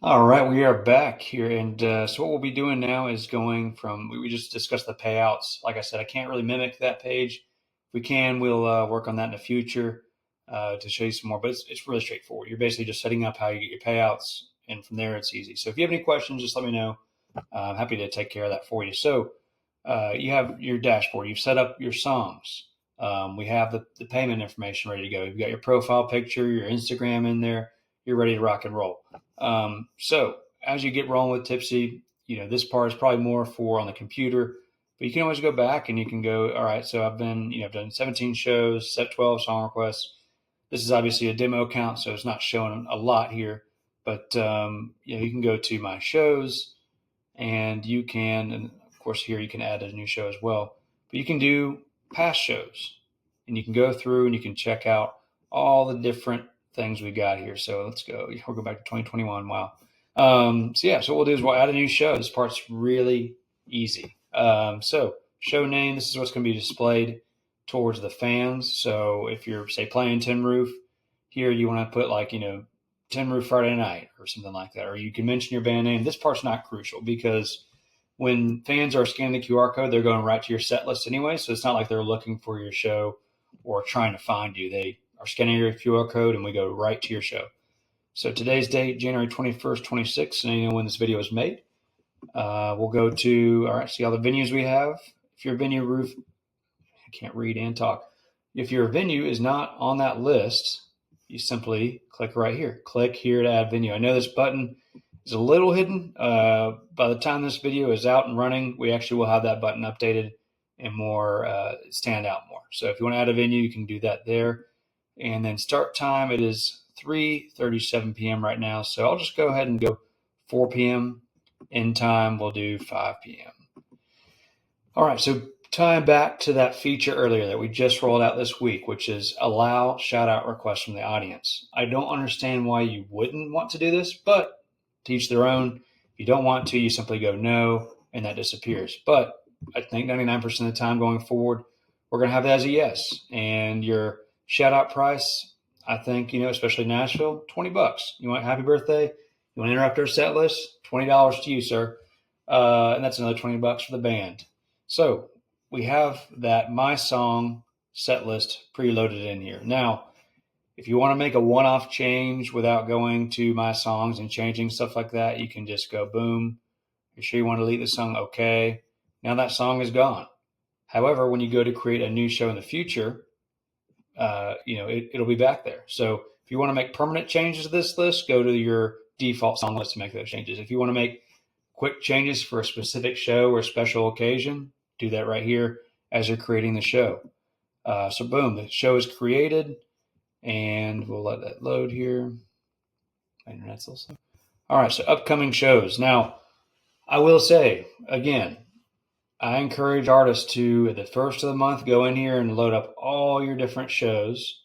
All right, we are back here, and so what we'll be doing now is going from we just discussed the payouts. Like I said, I can't really mimic that page. If we can, we'll work on that in the future to show you some more. But it's really straightforward. You're basically just setting up how you get your payouts, and from there it's easy. So if you have any questions, just let me know. I'm happy to take care of that for you. So you have your dashboard. You've set up your songs. We have the payment information ready to go. You've got your profile picture, your Instagram in there. You're ready to rock and roll. So as you get rolling with Tipsy, this part is probably more for on the computer, but you can always go back and you can go, all right, so I've done 17 shows, set 12 song requests. This is obviously a demo account, so it's not showing a lot here, but you can go to my shows and and of course here you can add a new show as well, but you can do past shows and you can go through and you can check out all the different things we got here. So let's go. We'll go back to 2021. Wow. So what we'll do is we'll add a new show. This part's really easy. So show name, this is what's going to be displayed towards the fans. So if you're, say, playing Tin Roof, here you want to put Tin Roof Friday Night or something like that. Or you can mention your band name. This part's not crucial because when fans are scanning the QR code, they're going right to your set list anyway. So it's not like they're looking for your show or trying to find you. They are scanning your QR code and we go right to your show. So today's date, January 21st, 26th, and you know when this video is made. We'll go to, all right, see all the venues we have. If your venue roof, I can't read and talk. If your venue is not on that list, you simply click right here. Click here to add venue. I know this button is a little hidden. By the time this video is out and running, we actually will have that button updated and more stand out more. So if you want to add a venue, you can do that there. And then start time, it is 3:37 p.m. right now. So I'll just go ahead and go 4 p.m. End time, we'll do 5 p.m. All right, so tying back to that feature earlier that we just rolled out this week, which is allow shout out requests from the audience. I don't understand why you wouldn't want to do this, but to each their own. If you don't want to, you simply go no, and that disappears. But I think 99% of the time going forward, we're going to have that as a yes. And your shout out price, I think, especially Nashville, $20. You want happy birthday? You want to interrupt our set list? $20 to you, sir. And that's another $20 for the band. So we have that My Song set list preloaded in here. Now, if you want to make a one-off change without going to My Songs and changing stuff like that, you can just go boom. You're sure you want to delete the song? Okay. Now that song is gone. However, when you go to create a new show in the future, it'll be back there. So if you want to make permanent changes to this list, go to your default song list to make those changes. If you want to make quick changes for a specific show or special occasion, do that right here as you're creating the show. So boom, the show is created, and we'll let that load here. My internet's also. All right, so upcoming shows. Now, I will say, again, I encourage artists to, at the first of the month, go in here and load up all your different shows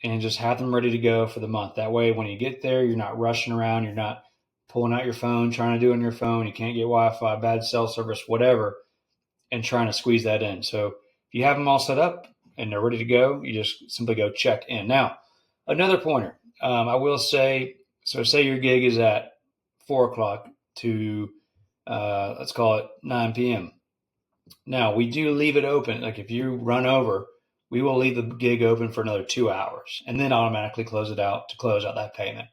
and just have them ready to go for the month. That way, when you get there, you're not rushing around. You're not pulling out your phone, trying to do it on your phone. You can't get Wi-Fi, bad cell service, whatever, and trying to squeeze that in. So if you have them all set up and they're ready to go, you just simply go check in. Now, another pointer, I will say, so say your gig is at 4 o'clock to, let's call it 9 p.m. Now, we do leave it open. Like if you run over, we will leave the gig open for another 2 hours and then automatically close it out to close out that payment.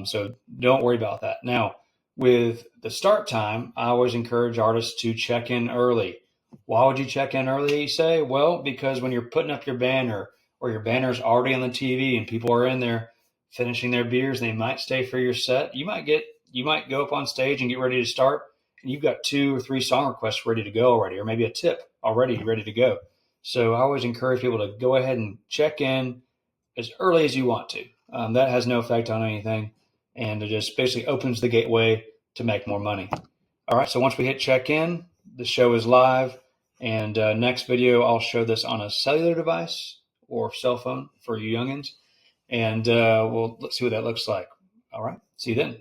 So don't worry about that. Now, with the start time, I always encourage artists to check in early. Why would you check in early, you say? Well, because when you're putting up your banner or your banner's already on the TV and people are in there finishing their beers, they might stay for your set. You might go up on stage and get ready to start, and you've got 2 or 3 song requests ready to go already, or maybe a tip already ready to go. So I always encourage people to go ahead and check in as early as you want to. That has no effect on anything, and it just basically opens the gateway to make more money. All right, so once we hit check in, the show is live, and next video I'll show this on a cellular device or cell phone for you youngins, and let's see what that looks like. All right, see you then.